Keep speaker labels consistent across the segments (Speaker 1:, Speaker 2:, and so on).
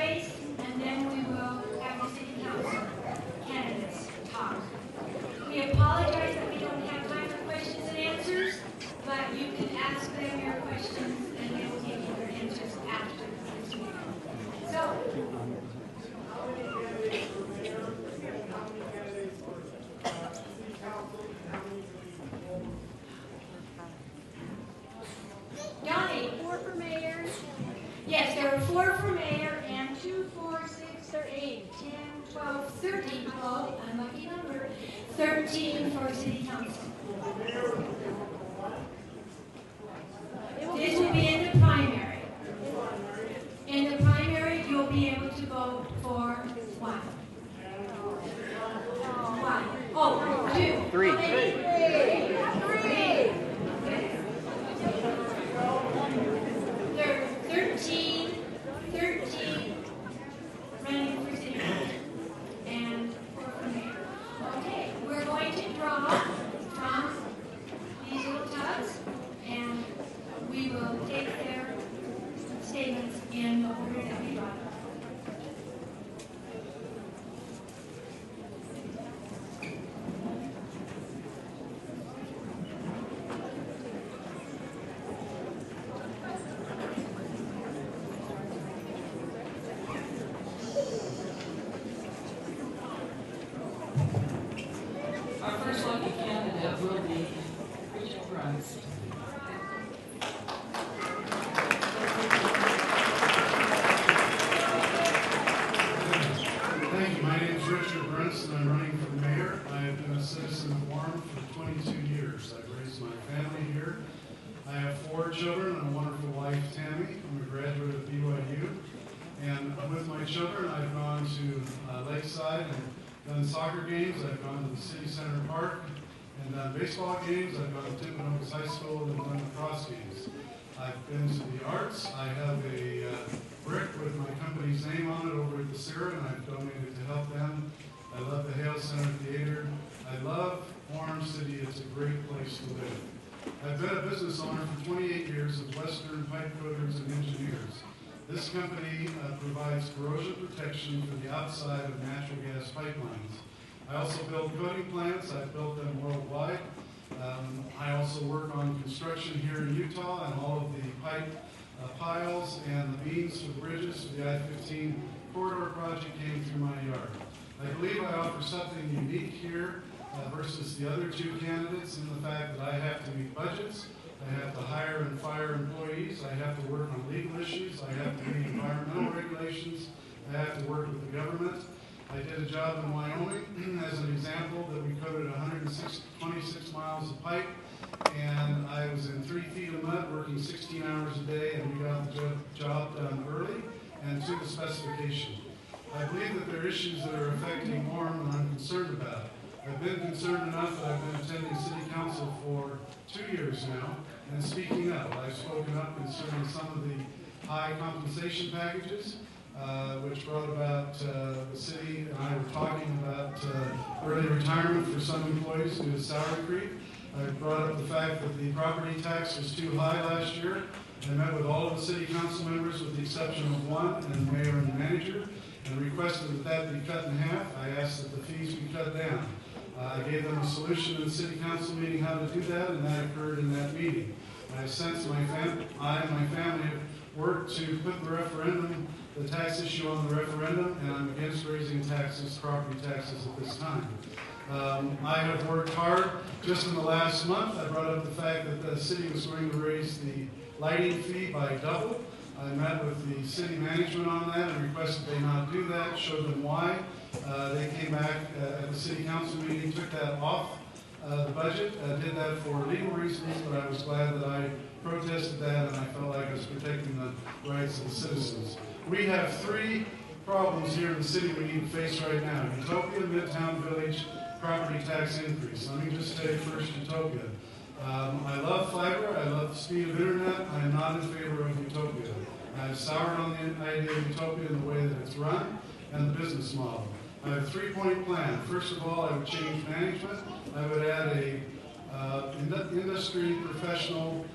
Speaker 1: race, and then we will have the city council candidates talk. We apologize that we don't have time for questions and answers, but you can ask them your questions and they will give you their answers after this meeting. So, Donnie.
Speaker 2: 4 for mayor.
Speaker 1: Yes, there are 4 for mayor and 2, 4, 6, or 8, 10, 12, 13. Oh, unlucky number. 13 for city council. This will be in the primary. In the primary, you'll be able to vote for 1. 1. Oh, 2.
Speaker 3: 3.
Speaker 1: 3. There are 13 running for city council and 4 for mayor. Okay, we're going to draw from these little tubs, and we will take their statements in the order that we draw them.
Speaker 4: Our first lucky candidate will be Richard Bruns.
Speaker 5: Thank you. My name is Richard Bruns, and I'm running for mayor. I have been a citizen of Orem for 22 years. I've raised my family here. I have 4 children and a wonderful wife, Tammy. I'm a graduate of BYU. And with my children, I've gone to Lakeside and done soccer games. I've gone to the City Center Park and done baseball games. I've gone to Timpanogos High School and done lacrosse games. I've been to the arts. I have a brick with my company's name on it over at the Sarah, and I've donated to help them. I love the Hale Center Theater. I love Orem City. It's a great place to live. I've been a business owner for 28 years of Western Pipe Coaters and Engineers. This company provides corrosion protection for the outside of natural gas pipelines. I also build coating plants. I've built them worldwide. I also work on construction here in Utah, and all of the pipe piles and the beams for the bridges for the I-15 corridor project came through my yard. I believe I offer something unique here versus the other 2 candidates in the fact that I have to meet budgets, I have to hire and fire employees, I have to work on legal issues, I have to meet environmental regulations, I have to work with the government. I did a job in Wyoming as an example that we coated 126 miles of pipe, and I was in 3 feet of mud working 16 hours a day, and we got the job done early and to the specification. I believe that there are issues that are affecting Orem that I'm concerned about. I've been concerned enough that I've been attending city council for 2 years now and speaking up. I've spoken up concerning some of the high compensation packages, which brought about the city and I were talking about early retirement for some employees due to salary creep. I brought up the fact that the property tax was too high last year. I met with all of the city council members with the exception of 1 and the mayor and the manager and requested that that be cut in half. I asked that the fees be cut down. I gave them a solution in the city council meeting how to do that, and that occurred in that meeting. I have since I and my family have worked to put the tax issue on the referendum, and I'm against raising taxes, property taxes at this time. I have worked hard. Just in the last month, I brought up the fact that the city was going to raise the lighting fee by double. I met with the city management on that and requested they not do that, showed them why. They came back at the city council meeting, took that off the budget, did that for legal reasons, but I was glad that I protested that and I felt like I was protecting the rights of the citizens. We have 3 problems here in the city we need to face right now. Utopia, Midtown Village, property tax increase. Let me just say first Utopia. I love fiber, I love the speed of internet, I am not in favor of Utopia. I've soured on the idea of Utopia in the way that it's run and the business model. I have a 3-point plan. First of all, I would change management. I would add a industry professional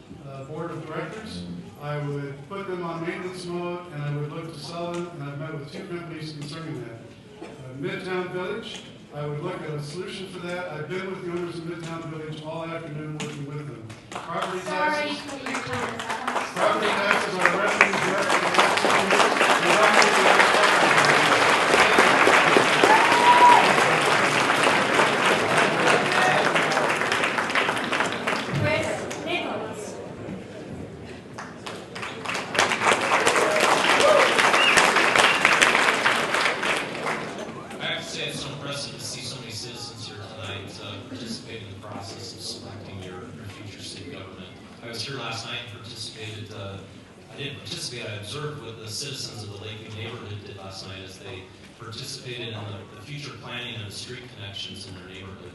Speaker 5: board of directors. I would put them on maintenance mode, and I would look to sell them, and I've met with 2 companies concerning that. Midtown Village, I would look at a solution for that. I've been with the owners of Midtown Village all afternoon working with them. Property
Speaker 1: Sorry
Speaker 5: taxes,
Speaker 1: for your time.
Speaker 5: property taxes are revenue direct to the
Speaker 1: Chris Nichols.
Speaker 2: I have to say it's so impressive to see so many citizens here tonight participate in the process of selecting your future city government. I was here last night and participated. I didn't participate, I observed what the citizens of the Lakeview neighborhood did last night as they participated in the future planning of the street connections in their neighborhood.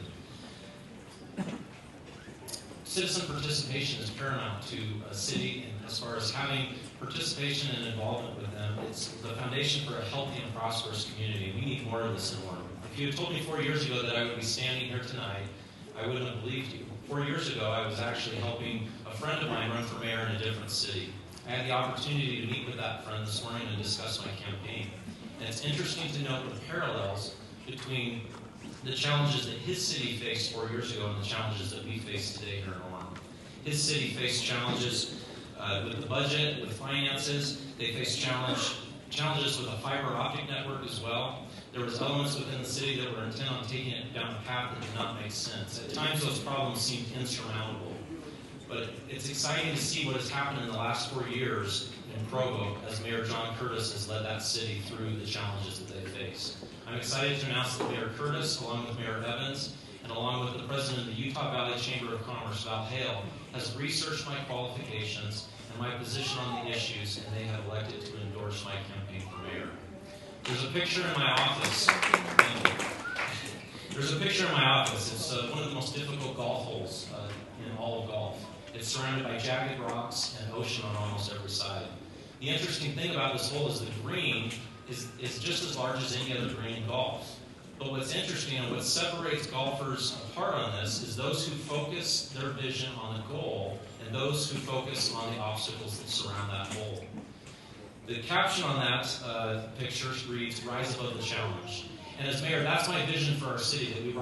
Speaker 2: Citizen participation is paramount to a city, and as far as having participation and involvement with them, it's the foundation for a healthy and prosperous community. We need more of this in Orem. If you had told me 4 years ago that I would be standing here tonight, I wouldn't have believed you. 4 years ago, I was actually helping a friend of mine run for mayor in a different city. I had the opportunity to meet with that friend this morning and discuss my campaign. And it's interesting to note the parallels between the challenges that his city faced 4 years ago and the challenges that we face today here in Orem. His city faced challenges with the budget, with finances. They faced challenges with a fiber optic network as well. There was elements within the city that were intent on taking it down a path that did not make sense. At times those problems seemed insurmountable. But it's exciting to see what has happened in the last 4 years in Provo as Mayor John Curtis has led that city through the challenges that they faced. I'm excited to announce that Mayor Curtis, along with Mayor Evans, and along with the president of the Utah Valley Chamber of Commerce, Val Hale, has researched my qualifications and my position on the issues, and they have elected to endorse my campaign for mayor. There's a picture in my office. There's a picture in my office. It's one of the most difficult golf holes in all of golf. It's surrounded by jagged rocks and ocean on almost every side. The interesting thing about this hole is the green is just as large as any other green in golf. But what's interesting and what separates golfers apart on this is those who focus their vision on the goal and those who focus on the obstacles that surround that hole. The caption on that picture reads, "Rise above the challenge." And as mayor, that's my vision for our city, that we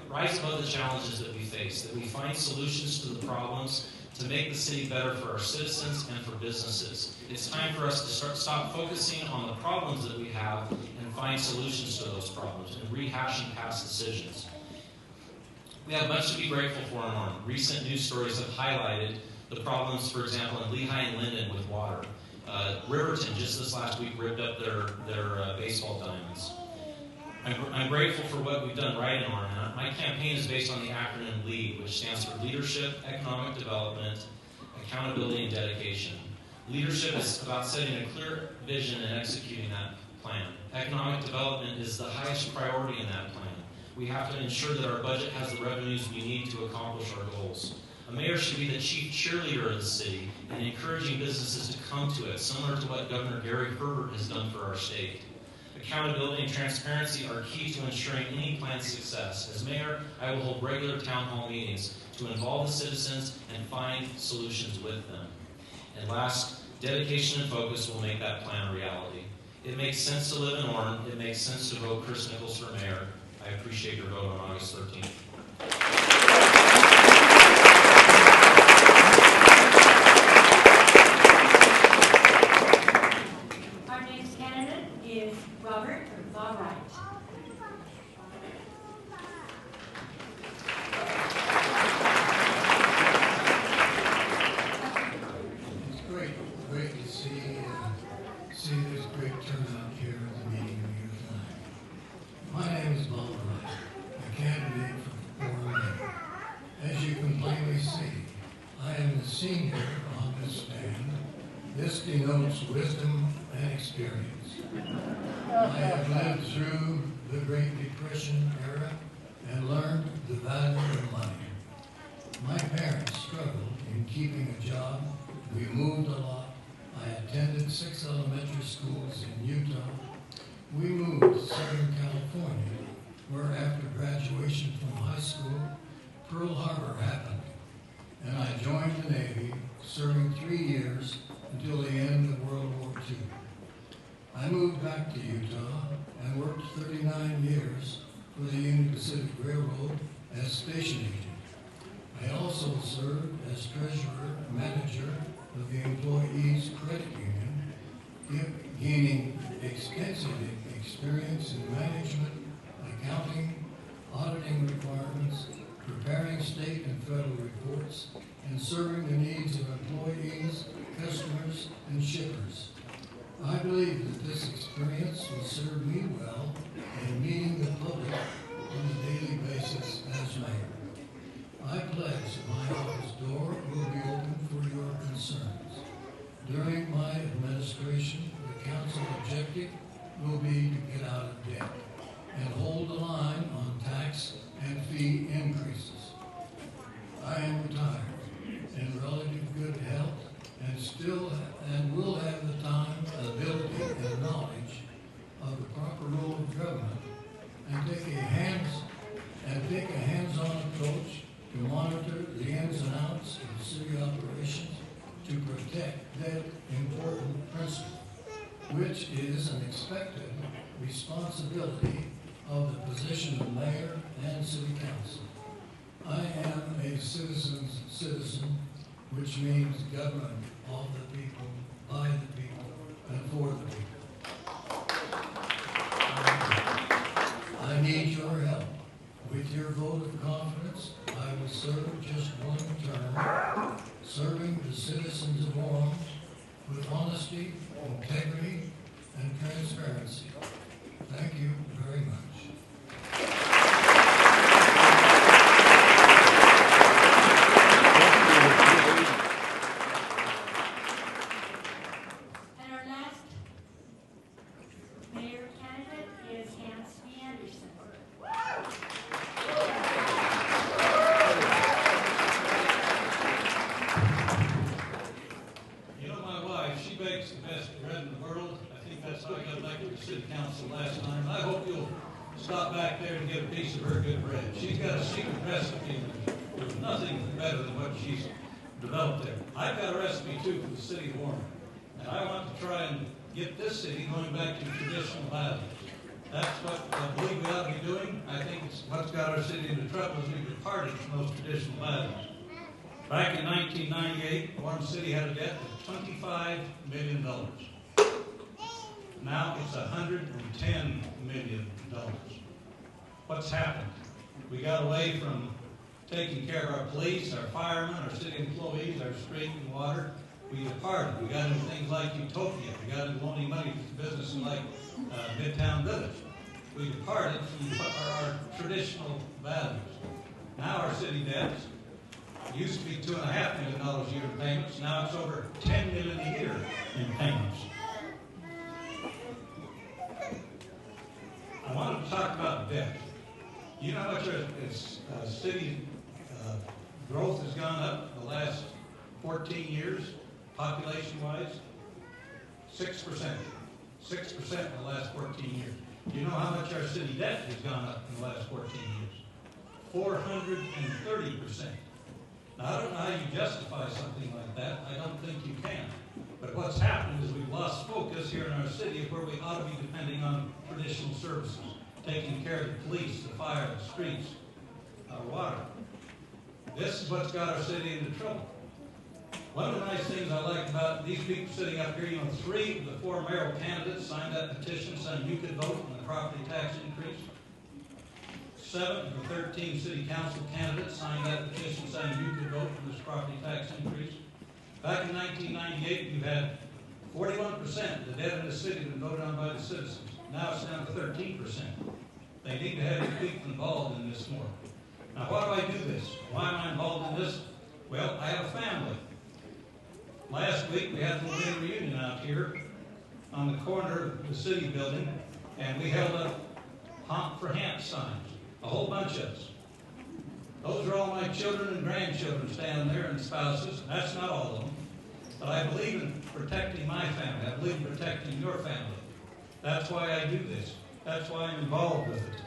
Speaker 2: rise above the challenges that we face, that we find solutions to the problems to make the city better for our citizens and for businesses. It's time for us to stop focusing on the problems that we have and find solutions to those problems and rehashing past decisions. We have much to be grateful for in Orem. Recent news stories have highlighted the problems, for example, in Lehigh and Linden with water. Riverton, just this last week, ripped up their baseball diamonds. I'm grateful for what we've done right in Orem. My campaign is based on the acronym LEAD, which stands for Leadership, Economic Development, Accountability, and Dedication. Leadership is about setting a clear vision and executing that plan. Economic development is the highest priority in that plan. We have to ensure that our budget has the revenues we need to accomplish our goals. A mayor should be the chief cheerleader of the city and encouraging businesses to come to it, similar to what Governor Gary Herbert has done for our state. Accountability and transparency are key to ensuring any plan's success. As mayor, I will hold regular town hall meetings to involve the citizens and find solutions with them. And last, dedication and focus will make that plan a reality. It makes sense to live in Orem. It makes sense to vote Chris Nichols for mayor. I appreciate your vote on August 13th.
Speaker 1: Our next candidate is Robert Wright.
Speaker 3: It's great to see this great turnout here at the meeting of your tonight. My name is Bob Wright, a candidate for Orem. As you can plainly see, I am the senior on this stand. This denotes wisdom and experience. I have lived through the Great Depression era and learned the value of money. My parents struggled in keeping a job. We moved a lot. I attended 6 elementary schools in Utah. We moved to Southern California, where after graduation from high school, Pearl Harbor happened, and I joined the Navy, serving 3 years until back to Utah and worked 39 years for the Union Pacific Railroad as station agent. I also served as treasurer manager of the Employees Credit Union, gaining extensive experience in management, accounting, auditing requirements, preparing state and federal reports, and serving the needs of employees, customers, and shippers. I believe that this experience will serve me well in meeting the public on a daily basis as mayor. I pledge that my office door will be open for your concerns. During my administration, the council objective will be to get out of debt and hold the line on tax and fee increases. I am retired, in relative good health, and will have the time, ability, and knowledge of the proper role of government, and take a hands-on approach to monitor the ins and outs of city operations to protect that important principle, which is an expected responsibility of the position of mayor and city council. I am a citizen's citizen, which means government of the people, by the people, and for the people. I need your help. With your vote of confidence, I will serve just one term, serving the citizens of Orem with honesty, integrity, and transparency. Thank you very much.
Speaker 1: And our last mayor candidate is Anderson.
Speaker 6: You know, my wife, she bakes the best bread in the world. I think that's how I got elected to city council last time. I hope you'll stop back there and get a piece of her good bread. She's got a secret recipe. There's nothing better than what she's developed there. I've got a recipe too for the city of Orem, and I want to try and get this city going back to traditional values. That's what I believe we ought to be doing. I think it's what's got our city into trouble is we departed from those traditional values. Back in 1998, Orem City had a debt of $25 million. Now it's $110 million. What's happened? We got away from taking care of our police, our firemen, our city employees, our street and water. We departed. We got into things like Utopia. We got into loaning money to businesses like Midtown Village. We departed from what are our traditional values. Now our city debts used to be $2.5 million a year in payments. Now it's over $10 million a year in payments. I wanted to talk about debt. You know how much our city growth has gone up in the last 14 years, population-wise? 6%. 6% in the last 14 years. Do you know how much our city debt has gone up in the last 14 years? 430%. Now, I don't know how you justify something like that. I don't think you can. But what's happened is we've lost focus here in our city of where we ought to be depending on traditional services, taking care of the police, the fire, the streets, our water. This is what's got our city into trouble. One of the nice things I like about these people sitting up here, 3 of the 4 mayoral candidates signed that petition saying you could vote on the property tax increase. 7 of the 13 city council candidates signed that petition saying you could vote for this property tax increase. Back in 1998, you had 41% of the debt in the city been voted on by the citizens. Now it's down to 13%. They need to have the people involved in this more. Now, why do I do this? Why am I involved in this? Well, I have a family. Last week, we had a little reunion out here on the corner of the city building, and we held up honk for Hant signs, a whole bunch of us. Those are all my children and grandchildren standing there and spouses. That's not all of them. But I believe in protecting my family. I believe in protecting your family. That's why I do this. That's why I'm involved with it.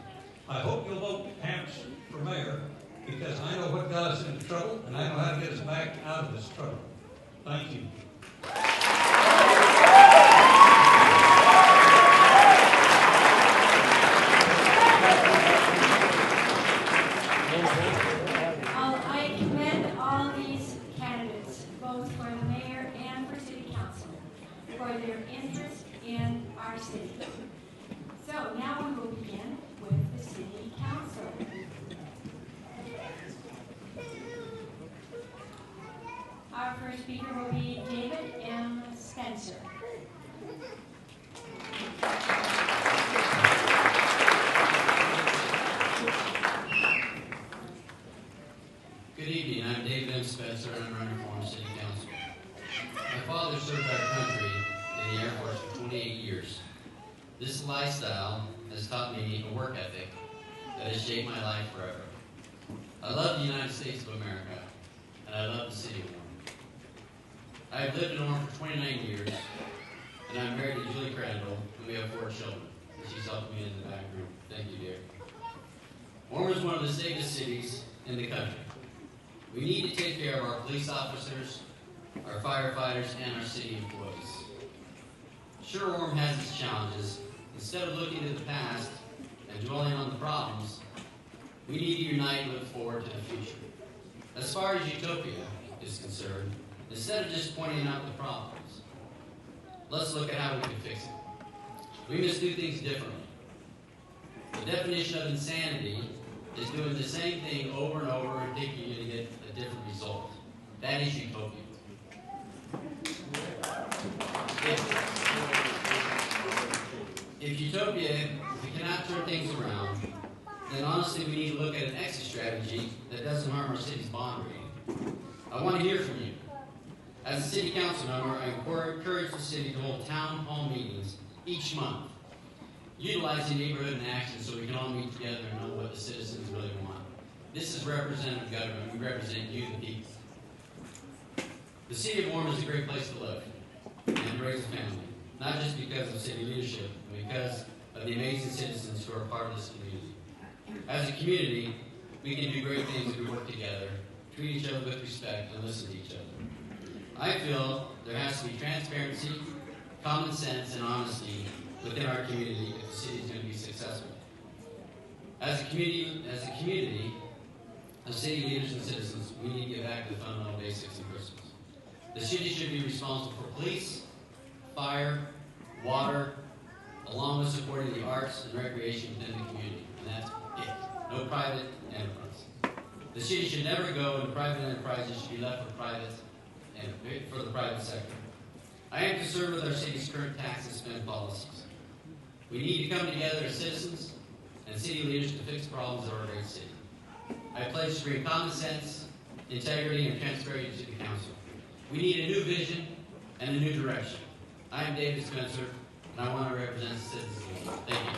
Speaker 6: I hope you'll vote Hant for mayor, because I know what got us into trouble, and I know how to get us back out of this trouble. Thank you.
Speaker 1: be David M. Spencer.
Speaker 7: Good evening, I'm David M. Spencer and I'm running for Orem City Council. My father served our country in the Air Force for 28 years. This lifestyle has taught me a work ethic that has shaped my life forever. I love the United States of America, and I love the city of Orem. I have lived in Orem for 29 years, and I'm married to Julie Crandall, and we have 4 children. She's helping me in the back room. Thank you, dear. Orem is one of the safest cities in the country. We need to take care of our police officers, our firefighters, and our city employees. Sure, Orem has its challenges. Instead of looking to the past and dwelling on the problems, we need to unite and look forward to the future. As far as utopia is concerned, instead of just pointing out the problems, let's look at how we can fix it. We must do things differently. The definition of insanity is doing the same thing over and over and thinking you're going to get a different result. That is utopia. If utopia, if we cannot turn things around, then honestly we need to look at an exit strategy that doesn't harm our city's bond rating. I want to hear from you. As a city council member, I encourage the city to hold town hall meetings each month, utilizing neighborhood and action so we can all meet together and know what the citizens really want. This is representative government. We represent you, the people. The City of Orem is a great place to live and to raise a family, not just because of city leadership, but because of the amazing citizens who are part of this community. As a community, we can do great things if we work together, treat each other with respect, and listen to each other. I feel there has to be transparency, common sense, and honesty within our community if the city is going to be successful. As a community of city leaders and citizens, we need to get back to the fundamental basics and principles. The city should be responsible for police, fire, water, along with supporting the arts and recreation within the community. And that's it. No private enterprise. The city should never go into private enterprises. Should be left for the private sector. I am concerned with our city's current tax and spend policies. We need to come together as citizens and city leaders to fix problems of our great city. I pledge to bring common sense, integrity, and transparency to the council. We need a new vision and a new direction. I am David Spencer, and I want to represent the citizens. Thank you.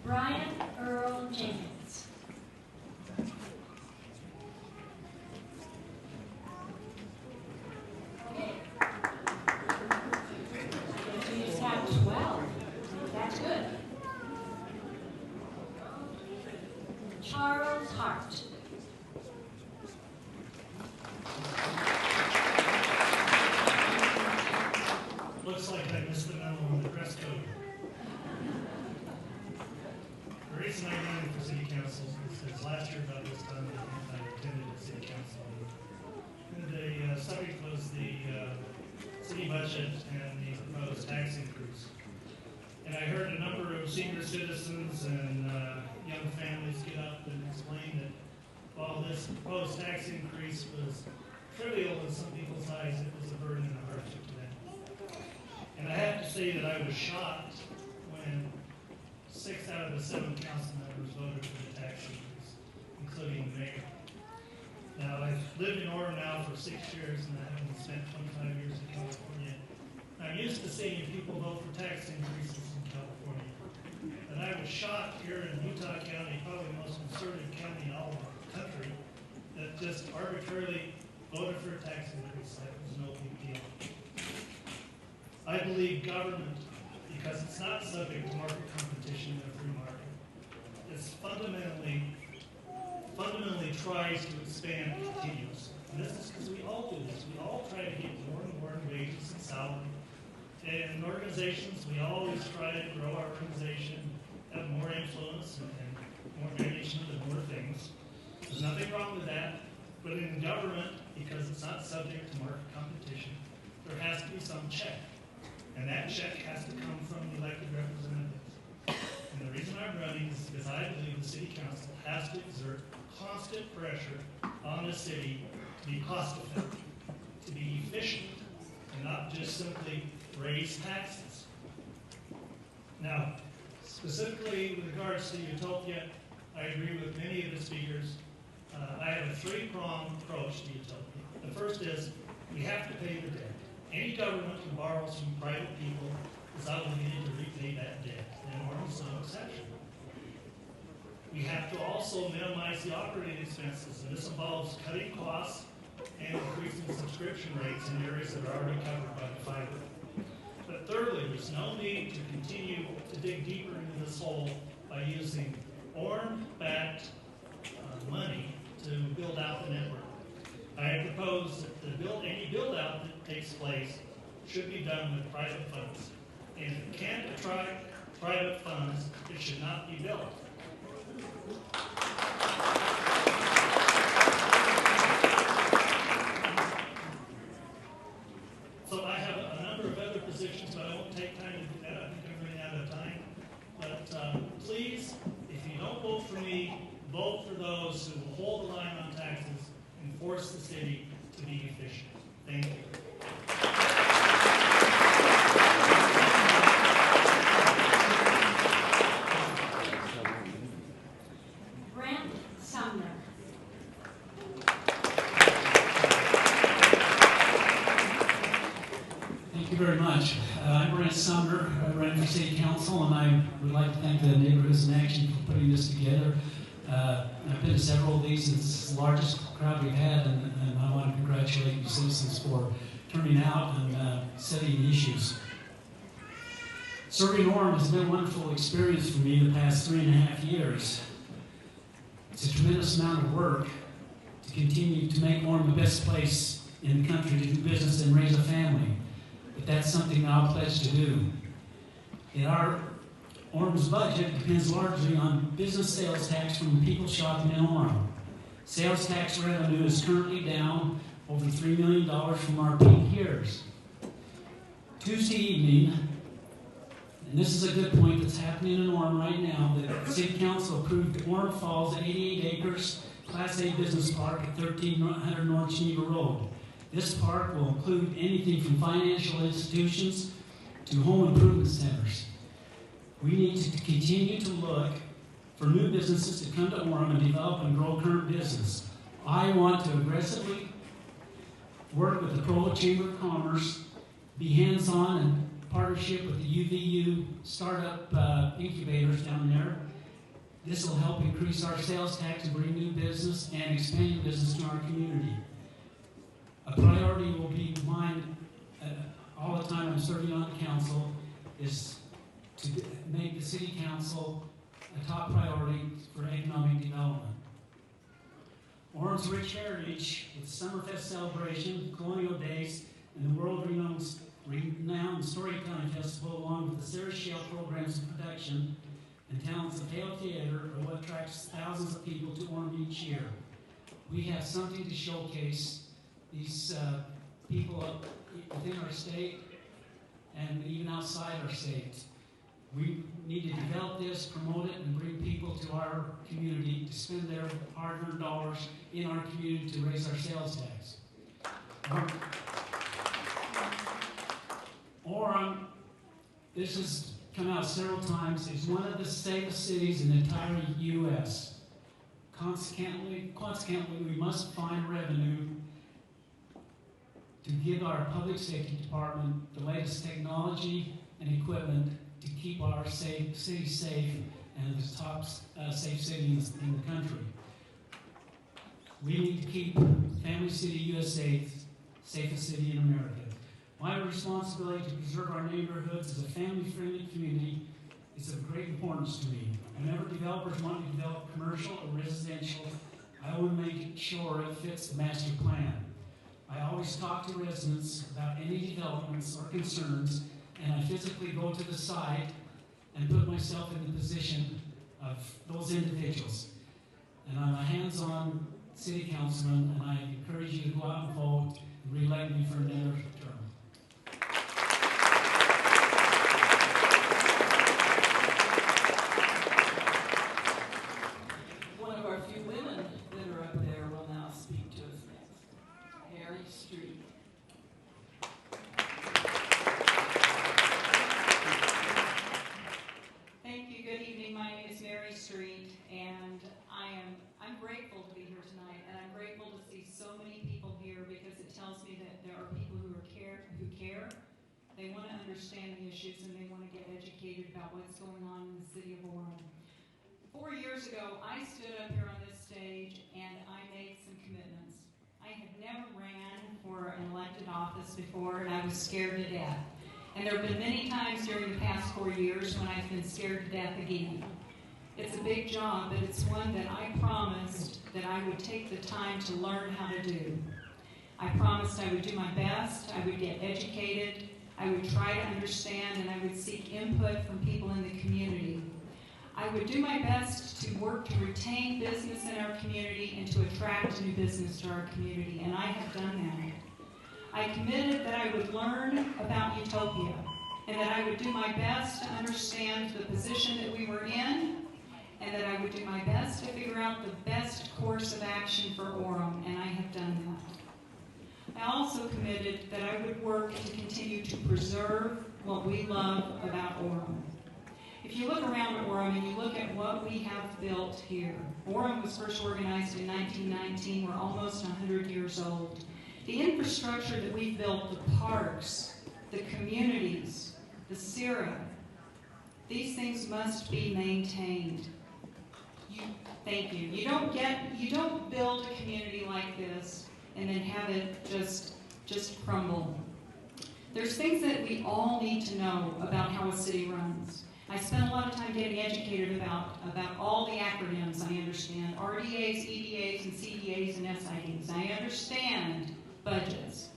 Speaker 1: Brian Earl Jenkins. Okay. We just have 12. That's good. Charles Hart.
Speaker 8: Looks like I missed the memo on the dress code. The reason I ran for city council is because last year about this time I attended a city council meeting. And the subject was the city budget and the proposed tax increase. And I heard a number of senior citizens and young families get up and explain that while this proposed tax increase was trivial in some people's eyes, it was a burden and a hardship to them. And I have to say that I was shocked when 6 out of the 7 council members voted for the tax increase, including the mayor. Now, I've lived in Orem now for 6 years, and I haven't spent 25 years in California. I'm used to seeing people vote for tax increases in California. And I was shocked here in Utah County, probably the most conservative county in all of the country, that just arbitrarily voted for a tax increase like it was no big deal. I believe government, because it's not subject to market competition in a free market, it's fundamentally tries to expand continuously. And this is because we all do this. We all try to get more and more in wages and salary. And in organizations, we always try to grow our organization, have more influence and more management and more things. There's nothing wrong with that. But in government, because it's not subject to market competition, there has to be some check. And that check has to come from the elected representatives. And the reason I I'm running is because I believe the city council has to exert constant pressure on the city to be cost effective, to be efficient, and not just simply raise taxes. Now, specifically with regards to utopia, I agree with many of the speakers. I have a three-pronged approach to utopia. The first is we have to pay the debt. Any government who borrows from private people is obligated to repay that debt, and Orem is no exception. We have to also minimize the operating expenses, and this involves cutting costs and increasing subscription rates in areas that are already covered by the fiber. But thirdly, there's no need to continue to dig deeper into this hole by using Orem-backed money to build out the network. I propose that any build-out that takes place should be done with private funds. And if it can't attract private funds, it should not be built. So I have a number of other positions, but I won't take time to do that. I think I'm running out of time. But please, if you don't vote for me, vote for those who will hold the line on taxes and force the city to be efficient. Thank you.
Speaker 9: Thank you very much. I'm Brent Sumner. I run for City Council, and I would like to thank the Neighborhoods in Action for putting this together. I've been to several of these. It's the largest crowd we've had, and I want to congratulate you citizens for turning out and setting issues. Serving Orem has been a wonderful experience for me the past 3.5 years. It's a tremendous amount of work to continue to make Orem the best place in the country to do business and raise a family. But that's something that I'll pledge to do. Orem's budget depends largely on business sales tax from people shopping in Orem. Sales tax revenue is currently down over $3 million from our peak years. Tuesday evening, and this is a good point that's happening in Orem right now, the City Council approved Orem Falls 88 acres Class A business park at 1300 North Geneva Road. This park will include anything from financial institutions to home improvement centers. We need to continue to look for new businesses to come to Orem and develop and grow current business. I want to aggressively work with the Provo Chamber of Commerce, be hands-on in partnership with the UVU startup incubators down there. This will help increase our sales tax and bring new business and expand business to our community. A priority will be mine all the time I'm serving on the council is to make the City Council a top priority for economic development. Orem's rich heritage with Summerfest celebration, Colonial Days, and the world-renowned Storytelling Festival, along with the Sarah Shell programs of production and talents of Hale Theater, are what attracts thousands of people to Orem each year. We have something to showcase these people within our state and even outside our state. We need to develop this, promote it, and bring people to our community to spend their hard-earned dollars in our community to raise our sales tax. Orem, this has come out several times, is one of the safest cities in the entire U.S. Consequently, we must find revenue to give our public safety department the latest technology and equipment to keep our city safe and the top safe city in the country. We need to keep Family City USA safest city in America. My responsibility to preserve our neighborhoods as a family-friendly community is of great importance to me. Whenever developers want to develop commercial or residential, I want to make sure it fits the master plan. I always talk to residents about any developments or concerns, and I physically go to the site and put myself in the position of those individuals. And I'm a hands-on city councilman, and I encourage you to go out and vote and re-elect me for another term.
Speaker 10: care. They want to understand the issues, and they want to get educated about what's going on in the city of Orem. 4 years ago, I stood up here on this stage, and I made some commitments. I had never ran for an elected office before, and I was scared to death. And there have been many times during the past 4 years when I've been scared to death again. It's a big job, but it's one that I promised that I would take the time to learn how to do. I promised I would do my best, I would get educated, I would try to understand, and I would seek input from people in the community. I would do my best to work to retain business in our community and to attract new business to our community, and I have done that. I committed that I would learn about Utopia and that I would do my best to understand the position that we were in and that I would do my best to figure out the best course of action for Orem, and I have done that. I also committed that I would work to continue to preserve what we love about Orem. If you look around Orem and you look at what we have built here, Orem was first organized in 1919. We're almost 100 years old. The infrastructure that we've built, the parks, the communities, the syrup, these things must be maintained. Thank you. You don't build a community like this and then have it just crumble. There's things that we all need to know about how a city runs. I spent a lot of time getting educated about all the acronyms I understand, RDAs, EDAs, and CDAs, and SIDs. I understand budgets.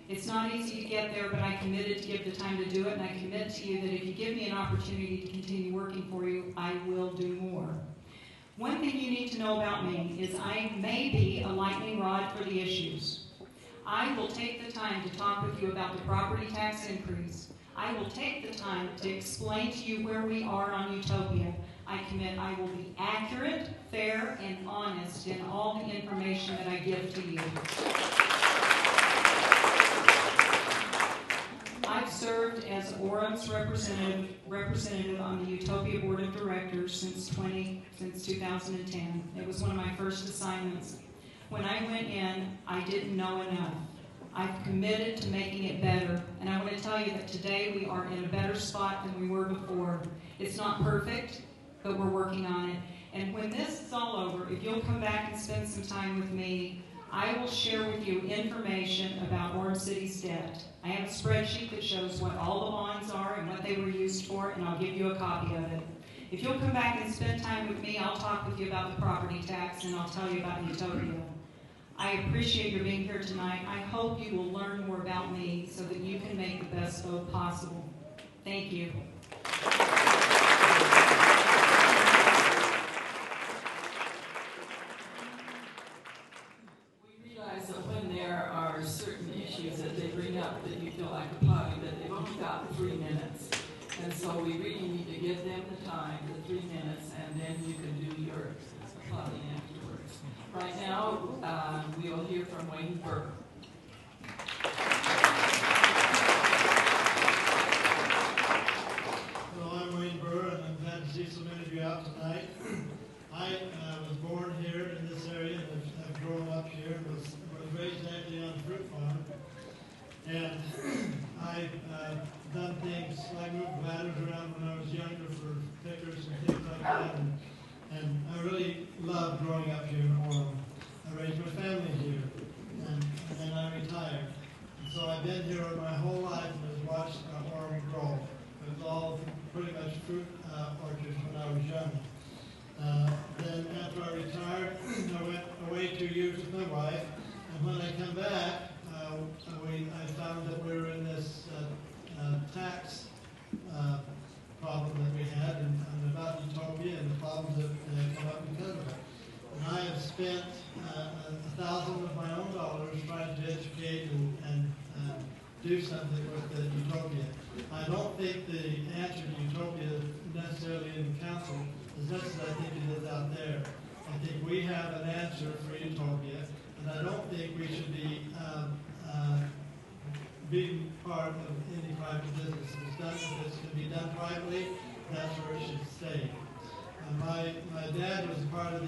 Speaker 10: It's not easy to get there, but I committed to give the time to do it, and I commit to you that if you give me an opportunity to continue working for you, I will do more. One thing you need to know about me is I may be a lightning rod for the issues. I will take the time to talk with you about the property tax increase. I will take the time to explain to you where we are on Utopia. I commit I will be accurate, fair, and honest in all the information that I give to you. I've served as Orem's representative on the Utopia Board of Directors since 2010. It was one of my first assignments. When I went in, I didn't know enough. I've committed to making it better, and I want to tell you that today we are in a better spot than we were before. It's not perfect, but we're working on it. And when this is all over, if you'll come back and spend some time with me, I will share with you information about Orem City's debt. I have a spreadsheet that shows what all the bonds are and what they were used for, and I'll give you a copy of it. If you'll come back and spend time with me, I'll talk with you about the property tax, and I'll tell you about Utopia. I appreciate your being here tonight. I hope you will learn more about me so that you can make the best vote possible. Thank you.
Speaker 4: We realize that when there are certain issues that they bring up that you feel like applauding, that they've only got 3 minutes. And so we really need to give them the time, the 3 minutes, and then you can do your applauding afterwards. Right now, we'll hear from Wayne Burr.
Speaker 11: Hello, I'm Wayne Burr, and I'm glad to see so many of you out tonight. I was born here in this area, and I've grown up here, and was raised actually on a fruit farm. And I've done things like moved ladders around when I was younger for pickers and things like that. And I really loved growing up here in Orem. I raised my family here, and then I retired. And so I've been here my whole life and have watched Orem grow. It was all pretty much fruit orchards when I was young. Then after I retired, I went away 2 years with my wife. And when I come back, I found that we were in this tax problem that we had, and about Utopia and the problems that come up because of it. And I have spent 1,000 of my own dollars trying to educate and do something with the Utopia. I don't think the answer to Utopia necessarily in the council as much as I think it is out there. I think we have an answer for Utopia, and I don't think we should be being part of any private business. If it's going to be done privately, that's where it should stay. My dad was part of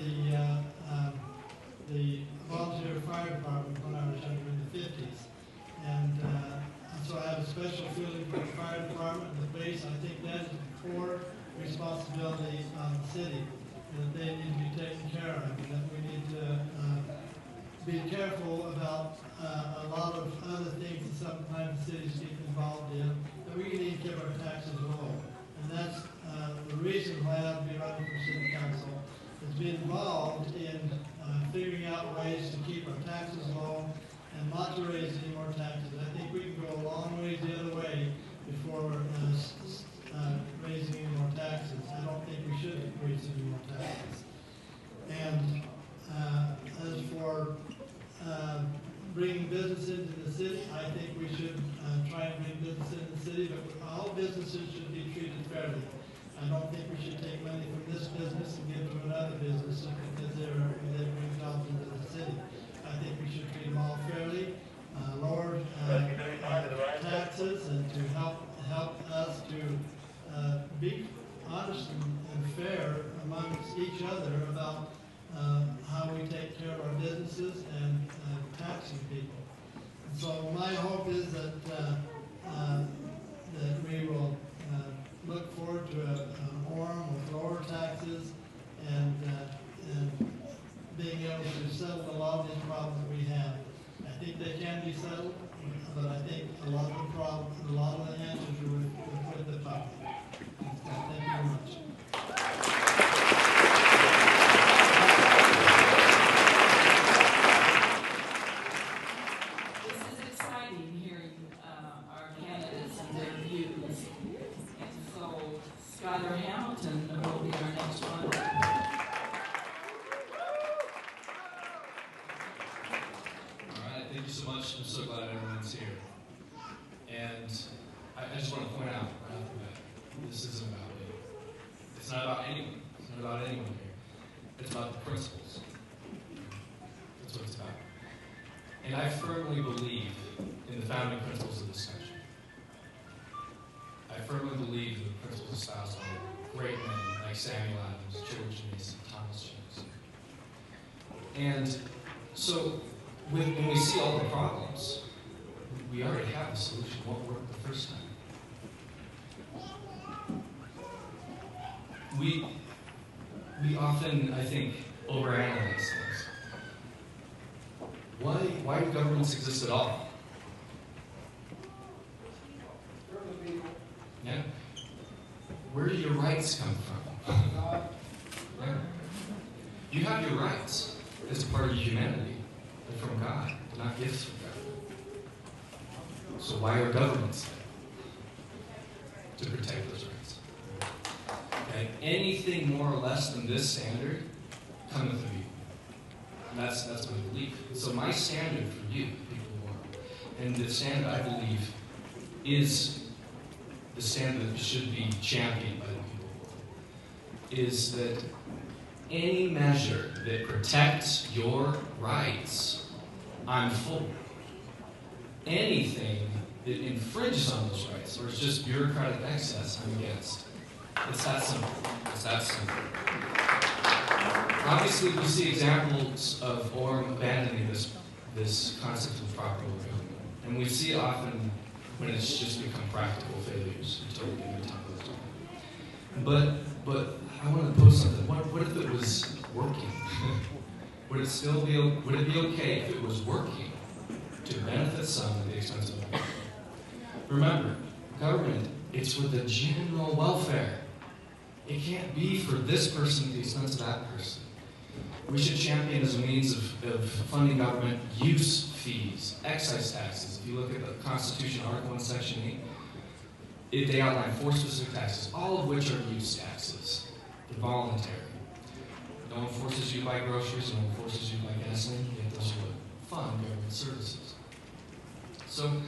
Speaker 11: the volunteer fire department when I was younger in the 50s. And so also I have a special feeling for the fire department and the base. I think that is a core responsibility of the city, that they need to be taken care of, and that we need to be careful about a lot of other things that sometimes cities get involved in, that we need to keep our taxes low. And that's the reason why I'll be running for city council, is be involved in figuring out ways to keep our taxes low and not to raise any more taxes. I think we can go a long ways the other way before raising any more taxes. I don't think we should raise any more taxes. And as for bringing business into the city, I think we should try and bring business into the city, but all businesses should be treated fairly. I don't think we should take money from this business and give to another business because they bring jobs into the city. I think we should treat them all fairly, lower taxes, and to help us to be honest and fair amongst each other about how we take care of our businesses and taxing people. And so my hope is that that we will look forward to an Orem with lower taxes and being able to settle a lot of these problems that we have. I think they can be settled, but I think a lot of the problems, a lot of the answers are with the public. Thank you very much.
Speaker 4: Will be our next one.
Speaker 2: All right, thank you so much. I'm so glad everyone's here. And I just want to point out right off the bat, this isn't about me. It's not about anyone. It's not about anyone here. It's about the principles. That's what it's about. And I firmly believe in the founding principles of this country. I firmly believe in the principles espoused by great men like Samuel Adams, George Mason, Thomas Jefferson. And so when we see all the problems, we already have the solution. What worked the first time? We often, I think, overanalyze things. Why do governments exist at all? Yeah. Where do your rights come from? Yeah. You have your rights as a part of humanity. They're from God. They're not gifts from God. So why are governments there? To protect those rights. Okay. Anything more or less than this standard cometh of you. And that's my belief. So my standard for you, people of Orem, and the standard I believe is the standard that should be championed by the people of Orem, is that any measure that protects your rights, I'm for. Anything that infringes on those rights, or is just bureaucratic excess, I'm against. It's that simple. It's that simple. Obviously, we see examples of Orem abandoning this concept of proper government. And we see it often when it's just become practical failures until we get into those. But I want to pose something. What if it was working? Would it be okay if it was working to benefit some at the expense of others? Remember, government, it's for the general welfare. It can't be for this person at the expense of that person. We should champion as a means of funding government use fees, excise taxes. If you look at the Constitution, Article 1, Section 8, they outline 4 specific taxes, all of which are use taxes. They're voluntary. No one forces you to buy groceries, no one forces you to buy gasoline, yet those are what fund government services. So,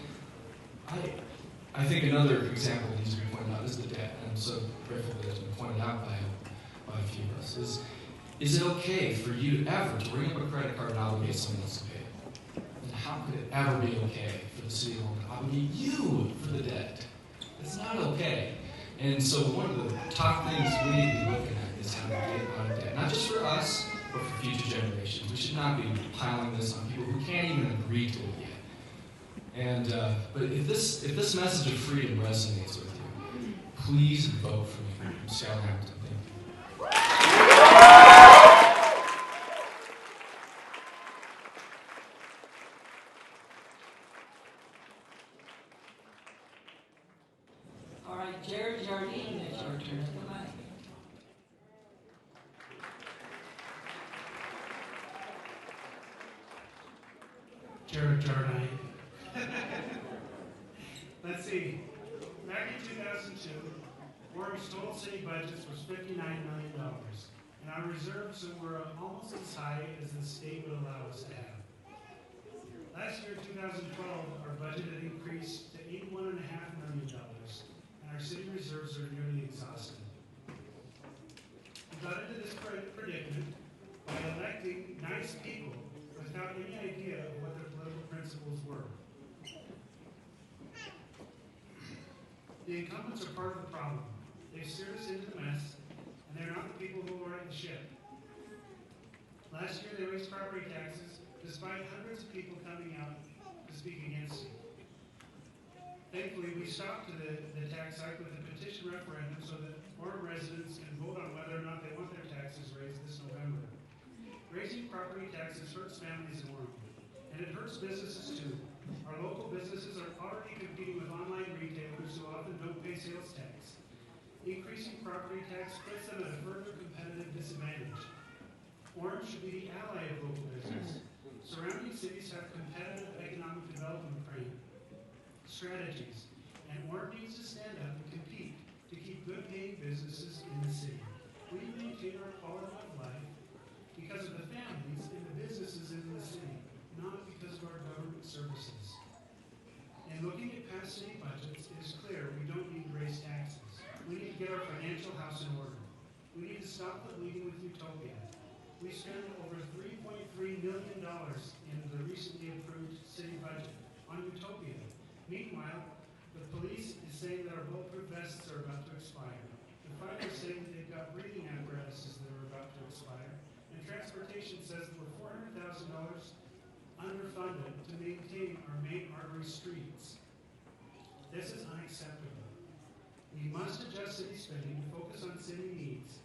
Speaker 2: I think another example that needs to be pointed out is the debt, and so grateful that it's been pointed out by a few of us, is it okay for you to ever to bring up a credit card and obligate someone else to pay it? And how could it ever be okay for the city of Orem to obligate you for the debt? It's not okay. And so one of the top things we need to be looking at is how to get out of debt. Not just for us, but for future generations. We should not be piling this on people who can't even agree to it yet.
Speaker 12: And but if this message of freedom resonates with you, please vote for me. I'm Scout Hamilton. Thank you.
Speaker 4: All right, Jared Jardine, it's your turn at the mic.
Speaker 5: Jared Jardine. Let's see. Back in 2002, Orem's total city budget was $59 million, and our reserves were almost as high as the state would allow us to have. Last year, 2012, our budget had increased to $81.5 million, and our city reserves are nearly exhausted. We got into this predicament by electing nice people without any idea of what their political principles were. The incumbents are part of the problem. They steered us into the mess, and they're not the people who will right the ship. Last year, they raised property taxes despite hundreds of people coming out to speak against it. Thankfully, we stopped the tax hike with a petition referendum so that Orem residents can vote on whether or not they want their taxes raised this November. Raising property taxes hurts families in Orem, and it hurts businesses too. Our local businesses are already competing with online retailers who often don't pay sales tax. Increasing property tax puts them at a further competitive disadvantage. Orem should be the ally of local business. Surrounding cities have competitive economic development strategies, and Orem needs to stand up and compete to keep good-paying businesses in the city. We maintain our quality of life because of the families and the businesses in the city, not because of our government services. In looking at past city budgets, it is clear we don't need to raise taxes. We need to get our financial house in order. We need to stop the bleeding with utopia. We spent over $3.3 million in the recently approved city budget on utopia. Meanwhile, the police is saying that our bulletproof vests are about to expire. The fire is saying that they've got breathing apparatuses that are about to expire. And transportation says that we're $400,000 underfunded to maintain our main artery streets. This is unacceptable. We must adjust city spending to focus on city needs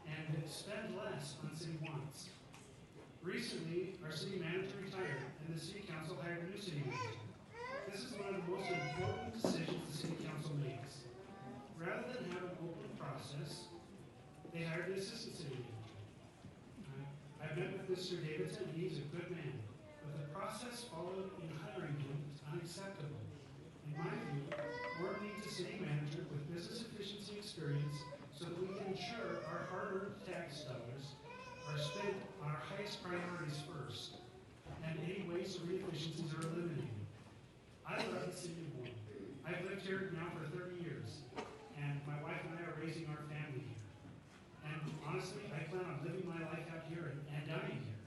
Speaker 5: and spend less on city wants. Recently, our city manager retired and the city council hired a new city manager. This is one of the most important decisions the city council makes. Rather than have an open process, they hired the assistant city manager. I've met with Mr. Davidson and he's a good man. But the process followed in hiring him is unacceptable. In my view, Orem needs a city manager with business efficiency experience so that we can ensure our hard-earned tax dollars are spent on our highest priorities first, and any waste or inefficiencies are eliminated. I love the city of Orem. I've lived here now for 30 years, and my wife and I are raising our family here. And honestly, I plan on living my life out here and dying here.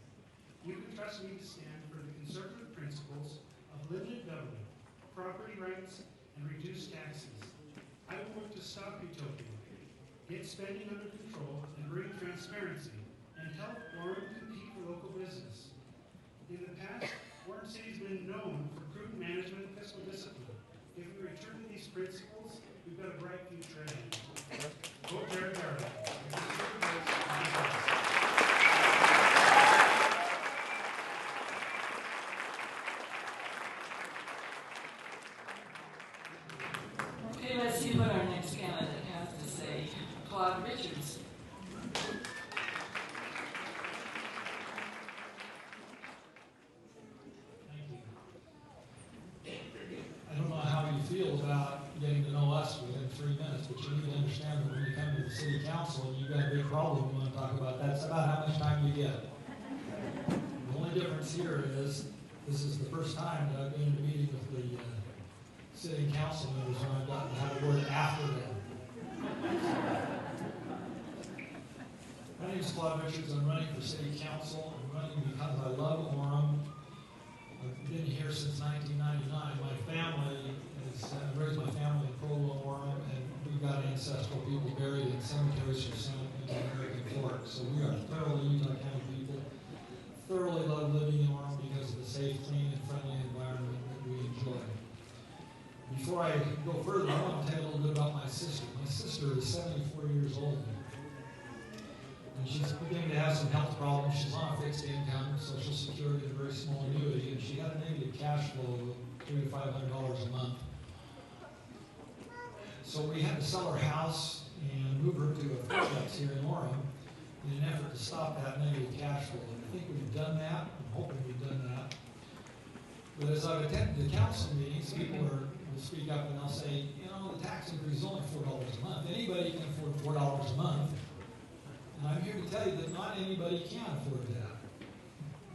Speaker 5: You can trust me to stand for the conservative principles of limited government, property rights, and reduced taxes. I will work to stop utopia, get spending under control, and bring transparency, and help Orem compete for local business. In the past, Orem City has been known for prudent management and fiscal discipline. If we return to these principles, we've got a bright future ahead. Vote Jared Garland.
Speaker 4: Okay, let's see what our next candidate has to say. Claude Richards.
Speaker 13: I don't know how you feel about getting to know us within 3 minutes, but you need to understand that when you come to the city council and you've got a big problem you want to talk about, that's about how much time you get. The only difference here is this is the first time that I've been in a meeting with the city council members when I've gotten to have a word after them. My name is Claude Richards. I'm running for city council. I'm running because I love Orem. I've been here since 1999. My family I raised my family in Provo, Orem, and we've got ancestral people buried in cemeteries from San American Fork. So we are thoroughly Utah County people. Thoroughly love living in Orem because of the safe, clean, and friendly environment that we enjoy. fixed income, Social Security, and a very small annuity, and she had a negative cash flow of $300 to $500 a month. So we had to sell our house and move her to a fourplex here in Orem in an effort to stop that negative cash flow. And I think we've done that. I'm hoping we've done that. But as I've attended the council meetings, people will speak up and they'll say, you know, the tax increase is only $4 a month. Anybody can afford $4 a month. And I'm here to tell you that not anybody can afford that.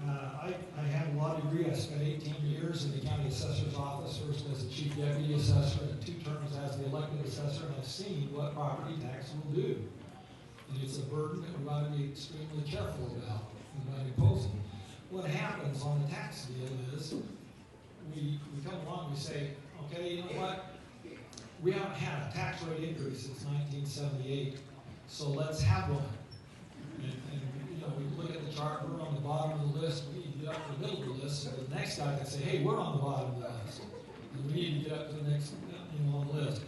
Speaker 13: I have a law degree. I spent 18 years in the county assessor's office, first as the chief deputy assessor and 2 terms as the elected assessor, and I've seen what property tax will do. And it's a burden that we ought to be extremely careful about imposing. What happens on the tax deal is we come along and we say, okay, you know what? We haven't had a tax rate increase since 1978, so let's have one. And you know, we look at the chart, we're on the bottom of the list, we need to get up to the middle of the list, so the next guy can say, hey, we're on the bottom of the list. And we need to get up to the next, on the list.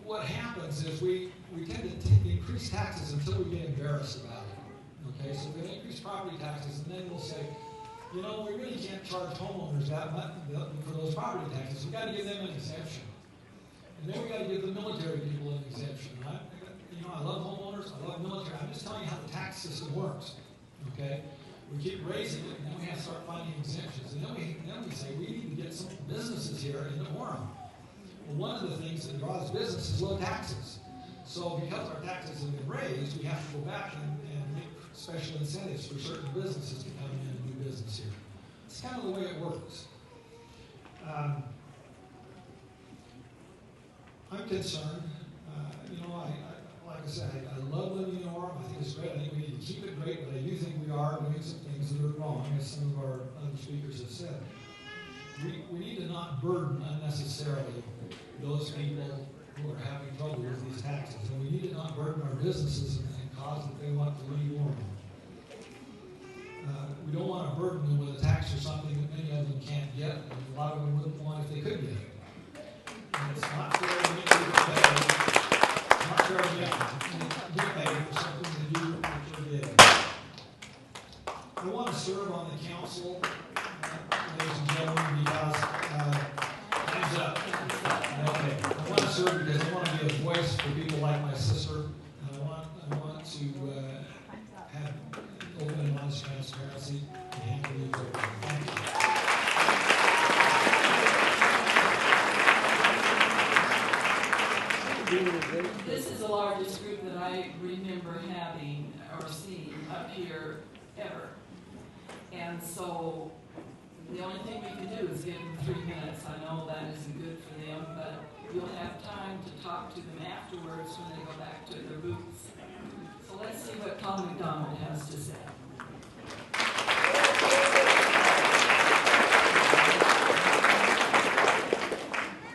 Speaker 13: What happens is we tend to increase taxes until we get embarrassed about it. Okay, so we're going to increase property taxes, and then we'll say, you know, we really can't charge homeowners that much for those property taxes. We've got to give them an exemption. And then we've got to give the military people an exemption. Right? You know, I love homeowners, I love military. I'm just telling you how the tax system works. Okay? We keep raising it, and then we have to start finding exemptions. And then we say, we need to get some businesses here in Orem. Well, one of the things that draws business is low taxes. So because our taxes have been raised, we have to go back and make special incentives for certain businesses to come in and do business here. It's kind of the way it works. I'm concerned. You know, like I said, I love living in Orem. I think it's great. I think we need to keep it great, but I do think we are doing some things that are wrong, as some of our other speakers have said. We need to not burden unnecessarily those people who are having trouble with these taxes. And we need to not burden our businesses and cause that they want to leave Orem. We don't want to burden them with a tax or something that many of them can't get, and a lot of them wouldn't want if they could get it. And it's not fair to make people pay. It's not fair to get paid for something that you did. I want to serve on the council, ladies and gentlemen, because time's up. Okay. I want to serve because I want to be a voice for people like my sister, and I want to have open and honest transparency and hand things over. Thank you.
Speaker 4: This is the largest group that I remember having or seeing up here ever. And so the only thing we can do is give them 3 minutes. I know that isn't good for them, but you'll have time to talk to them afterwards when they go back to their booths. So let's see what Tom McDonald has to say.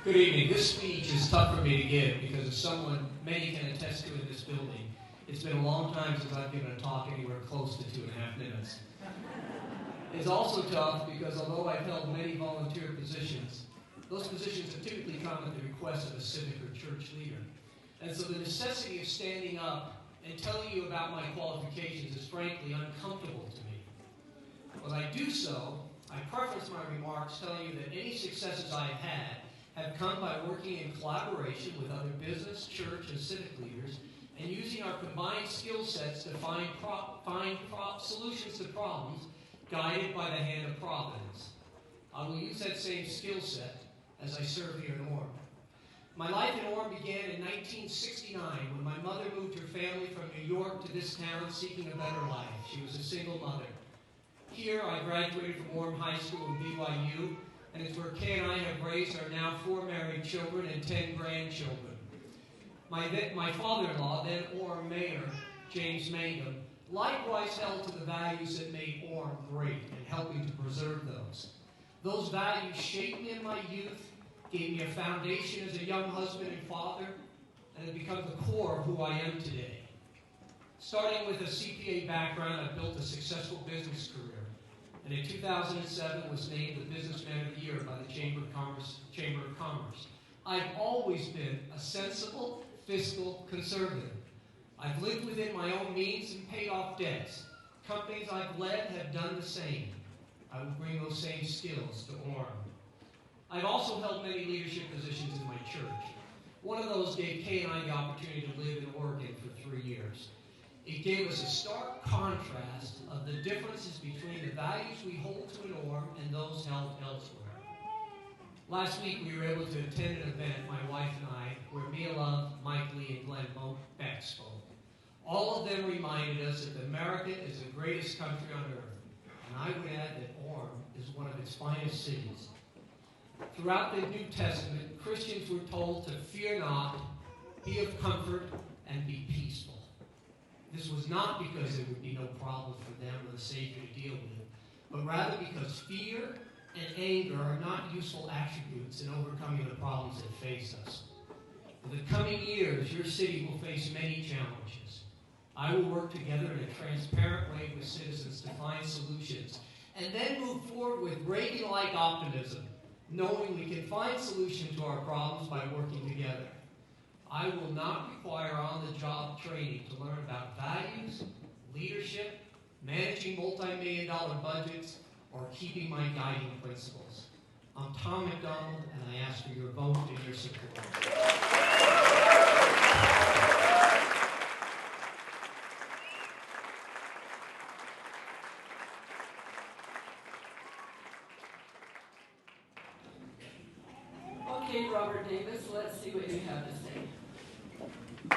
Speaker 14: Good evening. This speech is tough for me to give because as someone many can attest to in this building, it's been a long time since I've given a talk anywhere close to 2.5 minutes. It's also tough because although I've held many volunteer positions, those positions have typically come at the request of a civic or church leader. And so the necessity of standing up and telling you about my qualifications is frankly uncomfortable to me. When I do so, I preface my remarks telling you that any successes I've had have come by working in collaboration with other business, church, and civic leaders and using our combined skill sets to find solutions to problems guided by the hand of providence. I will use that same skill set as I serve here in Orem. My life in Orem began in 1969 when my mother moved her family from New York to this town seeking a better life. She was a single mother. Here, I graduated from Orem High School and BYU, and it's where Kay and I have raised our now 4 married children and 10 grandchildren. My father-in-law, then Orem Mayor, James Mangum, likewise held to the values that made Orem great and helping to preserve those. Those values shaped me in my youth, gave me a foundation as a young husband and father, and have become the core of who I am today. Starting with a CPA background, I built a successful business career, and in 2007 was named the Businessman of the Year by the Chamber of Commerce. I've always been a sensible, fiscal conservative. I've lived within my own means and paid off debts. Companies I've led have done the same. I will bring those same skills to Orem. I've also held many leadership positions in my church. One of those gave Kay and I the opportunity to live in Oregon for 3 years. It gave us a stark contrast of the differences between the values we hold to in Orem and those held elsewhere. Last week we were able to attend an event, my wife and I, where Mia Love, Mike Lee, and Glenn Beck spoke. All of them reminded us that America is the greatest country on earth, and I would add that Orem is one of its finest cities. Throughout the New Testament, Christians were told to fear not, be of comfort, and be peaceful. This was not because there would be no problem for them or the Savior to deal with, but rather because fear and anger are not useful attributes in overcoming the problems that face us. In the coming years, your city will face many challenges. I will work together in a transparent way with citizens to find solutions, and then move forward with Reagan-like optimism, knowing we can find solutions to our problems by working together. I will not require on-the-job training to learn about values, leadership, managing multi-million-dollar budgets, or keeping my guiding principles. I'm Tom McDonald, and I ask for your vote and your support.
Speaker 4: Okay, Robert Davis, let's see what you have to say.
Speaker 8: I,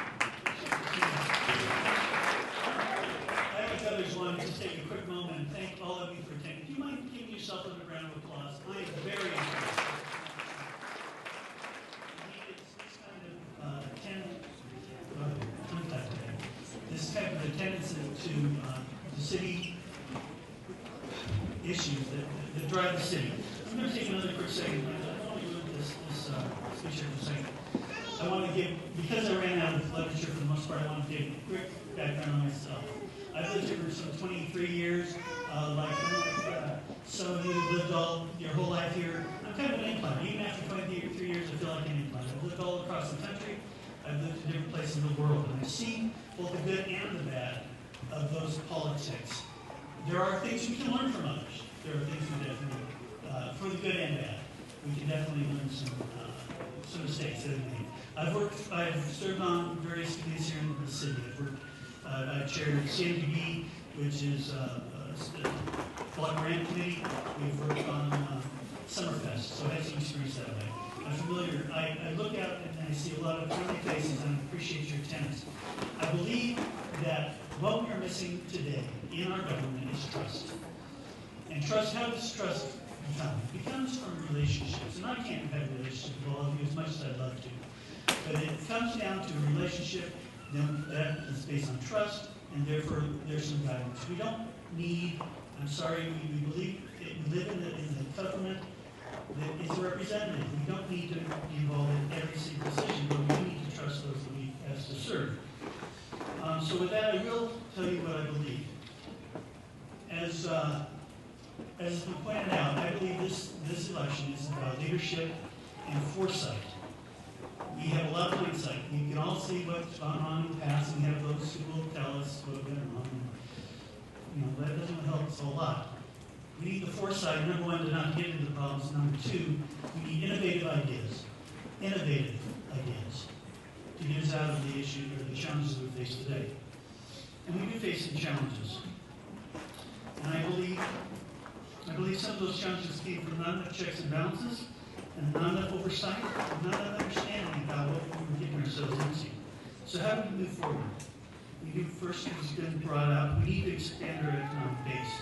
Speaker 8: like others, want to just take a quick moment and thank all of you for attending. Do you mind giving yourself a round of applause? I am very impressed. This type of attendance to the city issues that drive the city. I'm going to take another quick second. I want to move this speech here for a second. I want to give, because I ran out of literature for the most part, I want to give a quick background on myself. I've lived here for some 23 years. Some of you have lived all your whole life here. I'm kind of an implant. Even after 23 years, I feel like an implant. I've lived all across the country. I've lived in different places in the world, and I've seen both the good and the bad of those politics. There are things we can learn from others. There are things we definitely, for the good and bad, we can definitely learn some mistakes that we made. I've served on various committees here in the city. I've chaired CMDB, which is Block Grant Committee. We've worked on Summerfest, so I have some experience that way. I'm familiar. I look out and I see a lot of friendly faces, and I appreciate your attendance. I believe that what we are missing today in our government is trust. And trust, how does trust become? It becomes from relationships. And I can't have a relationship with all of you as much as I'd love to. But it comes down to a relationship that is based on trust, and therefore there's some guidance. We don't need, I'm sorry, we believe, we live in the government that is a representative. We don't need to be involved in every single decision, but we need to trust those that we ask to serve. So with that, I will tell you what I believe. As has been pointed out, I believe this election is about leadership and foresight. We have a lot of hindsight. We can all see what's gone on in the past, and we have those who will tell us what went wrong. That doesn't help us a whole lot. We need the foresight, number one, to not get into the problems. Number two, we need innovative ideas. Innovative ideas to get us out of the issue or the challenges we face today. And we do face some challenges. And I believe some of those challenges came from not enough checks and balances, and not enough oversight, and not enough understanding about what we were getting ourselves into. So how do we move forward? We do first, as has been brought up, we need to expand our economic base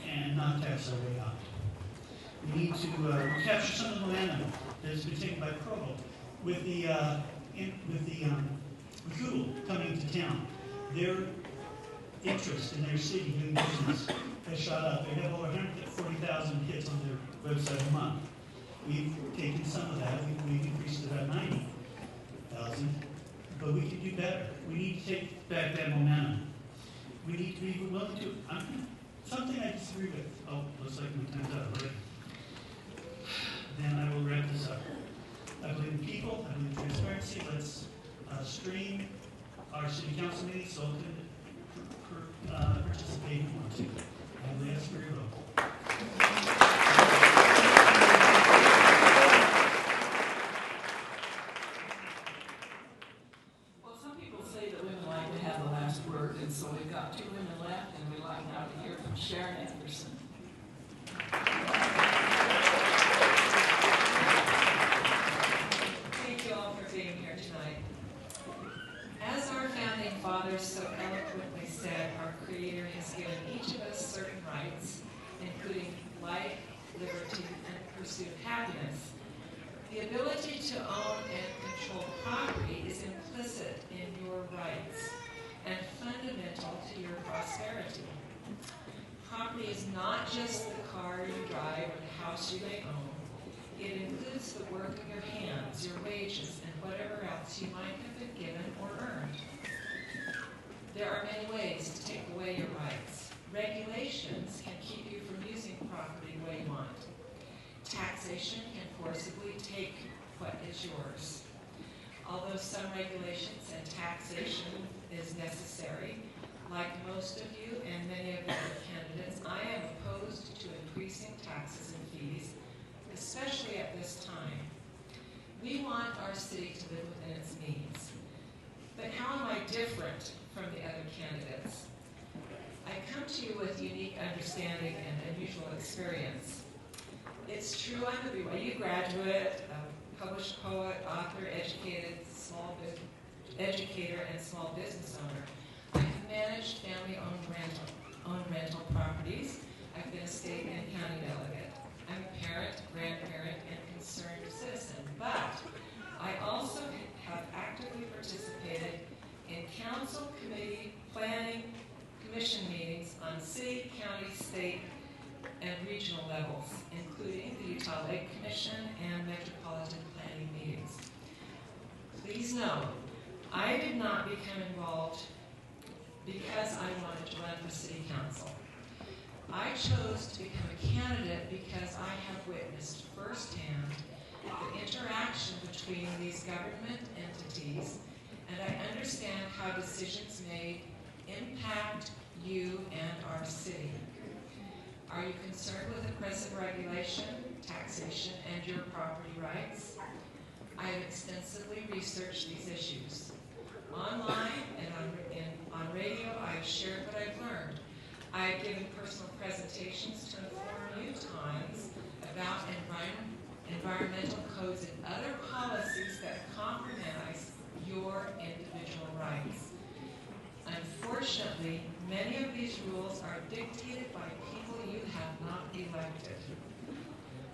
Speaker 8: and not tax our way out. We need to recapture some of the momentum that has been taken by Provo with Google coming to town. Their interest in their city doing business has shot up. They have over 140,000 hits on their website a month. We've taken some of that. We've increased it about 90,000, but we can do better. We need to take back that momentum. We need to be willing to. Something I disagree with. Oh, looks like my time's up, right? Then I will wrap this up. I believe in people. I believe in transparency. Let's stream our city council meetings so it can participate
Speaker 4: life, liberty, and pursuit of happiness. The ability to own and control property is implicit in your rights and fundamental to your prosperity. Property is not just the car you drive or the house you may own. It includes the work of your hands, your wages, and whatever else you might have been given or earned. There are many ways to take away your rights. Regulations can keep you from using property the way you want. Taxation can forcibly take what is yours. Although some regulations and taxation is necessary, like most of you and many of the other candidates, I am opposed to increasing taxes and fees, especially at this time. We want our city to live within its means. But how am I different from the other candidates? I come to you with unique understanding and unusual experience. It's true I'm a BYU graduate, a published poet, author, educator, and small business owner. I have managed family-owned rental properties. I've been a state and county delegate. I'm a parent, grandparent, and concerned citizen. But I also have actively participated in council, committee, planning, commission meetings on city, county, state, and regional levels, including the Utah Lake Commission and metropolitan planning meetings. Please know, I did not become involved because I wanted to run for city council. I chose to become a candidate because I have witnessed firsthand the interaction between these government entities, and I understand how decisions made impact you and our city. Are you concerned with oppressive regulation, taxation, and your property rights? I have extensively researched these issues. Online and on radio, I have shared what I've learned. I have given personal presentations to inform you times about environmental codes and other policies that compromise your individual rights. Unfortunately, many of these rules are dictated by people you have not elected.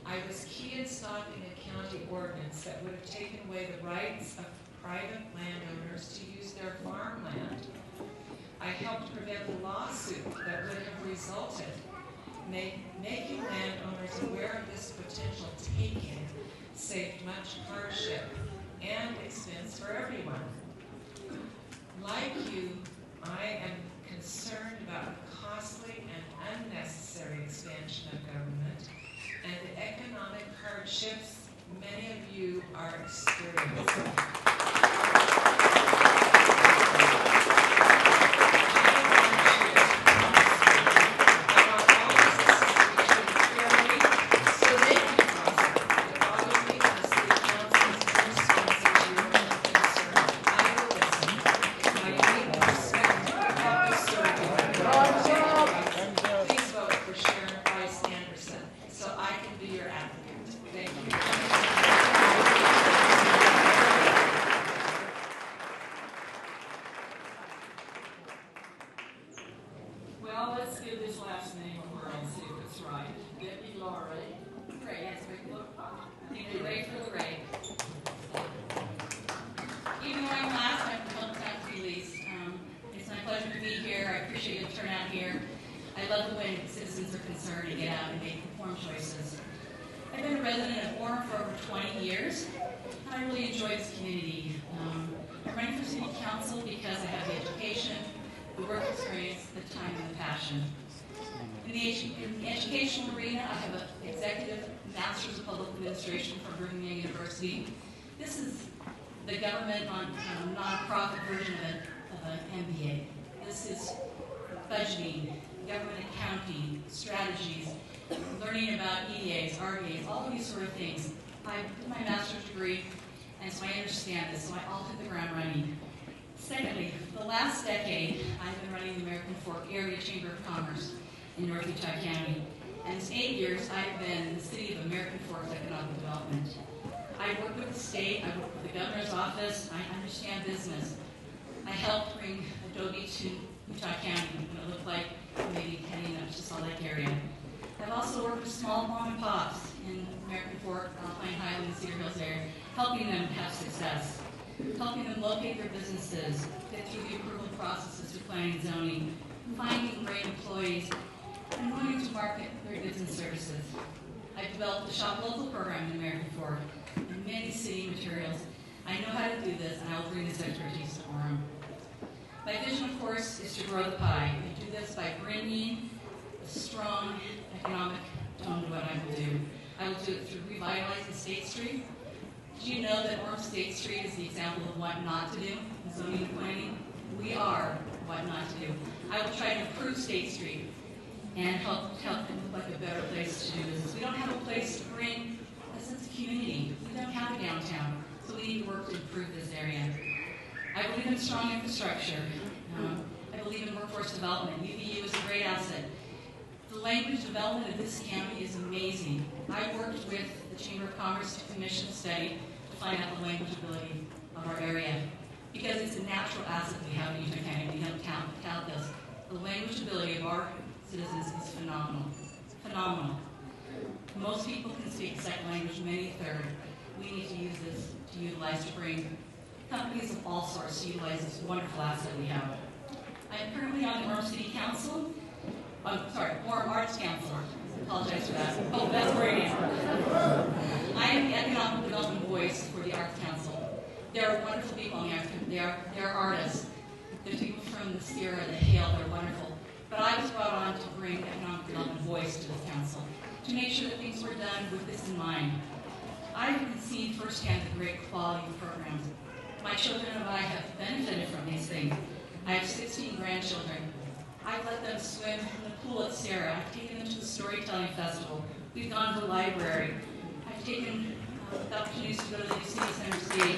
Speaker 4: I was key in stopping a county ordinance that would have taken away the rights of private landowners to use their farmland. I helped prevent the lawsuit that would have resulted, making landowners aware of this potential taking saved much hardship and expense for everyone. Like you, I am concerned about the costly and unnecessary expansion of government and the economic hardships many of you are experiencing. Well, let's give this last name a whirl and see if it's right. Debbie Laurie.
Speaker 15: Great, yes, Ray for the Ray. Even though I'm last, I'm not to be least. It's my pleasure to be here. I appreciate your turnout here. I love the way citizens are concerned to get out and make informed choices. I've been a resident of Orem for over 20 years, and I really enjoy this community. I'm running for city council because I have the education, the work experience, the time, and the passion. In the educational arena, I have an executive master's of public administration from Brigham Young University. This is the government non-profit version of an MBA. This is budgeting, government accounting, strategies, learning about EDAs, RDAs, all of these sort of things. I did my master's degree, and so I understand this, so I'll hit the ground running. Secondly, the last decade, I've been running the American Fork Area Chamber of Commerce in North Utah County. And in 8 years, I've been in the City of American Fork Economic Development. I work with the state, I work with the governor's office, I understand business. I helped bring Adobe to Utah County, what it looked like maybe heading up to Salt Lake area. I've also worked with small mom and pops in American Fork, Alpine Highland, and Cedar Hills area, helping them have success, helping them locate their businesses, get through the approval processes through planning and zoning, finding great employees, and wanting to market their goods and services. I've developed a Shop Local program in American Fork and many city materials. I know how to do this, and I will bring this expertise to Orem. My vision, of course, is to grow the pie. I do this by bringing a strong economic tone to what I will do. I will do it through revitalizing State Street. Did you know that Orem State Street is the example of what not to do in zoning and planning? We are what not to do. I will try to improve State Street and help it look like a better place to do business. We don't have a place to bring a sense of community. We don't have a downtown, so we need to work to improve this area. I believe in strong infrastructure. I believe in workforce development. UVU is a great asset. The language development of this county is amazing. I worked with the Chamber of Commerce to commission a study to find out the language ability of our area, because it's a natural asset we have in Utah County. We don't tout this. The language ability of our citizens is phenomenal. Phenomenal. Most people can speak a second language, many a third. We need to use this to utilize to bring companies of all sorts to utilize this wonderful asset we have. I am currently on the Orem City Council. Orem Arts Council. I apologize for that. Oh, that's where I am. I am the economic development voice for the Arts Council. There are wonderful people on the Arts Council. They are artists. There's people from the Sierra, the Hale, they're wonderful. But I was brought on to bring economic development voice to this council, to make sure that things were done with this in mind. I've seen firsthand the great quality of programs. My children and I have benefited from these things. I have 16 grandchildren. I've let them swim in the pool at Sierra. I've taken them to the storytelling festival. We've gone to the library. I've taken the opportunities to go to the City Center stage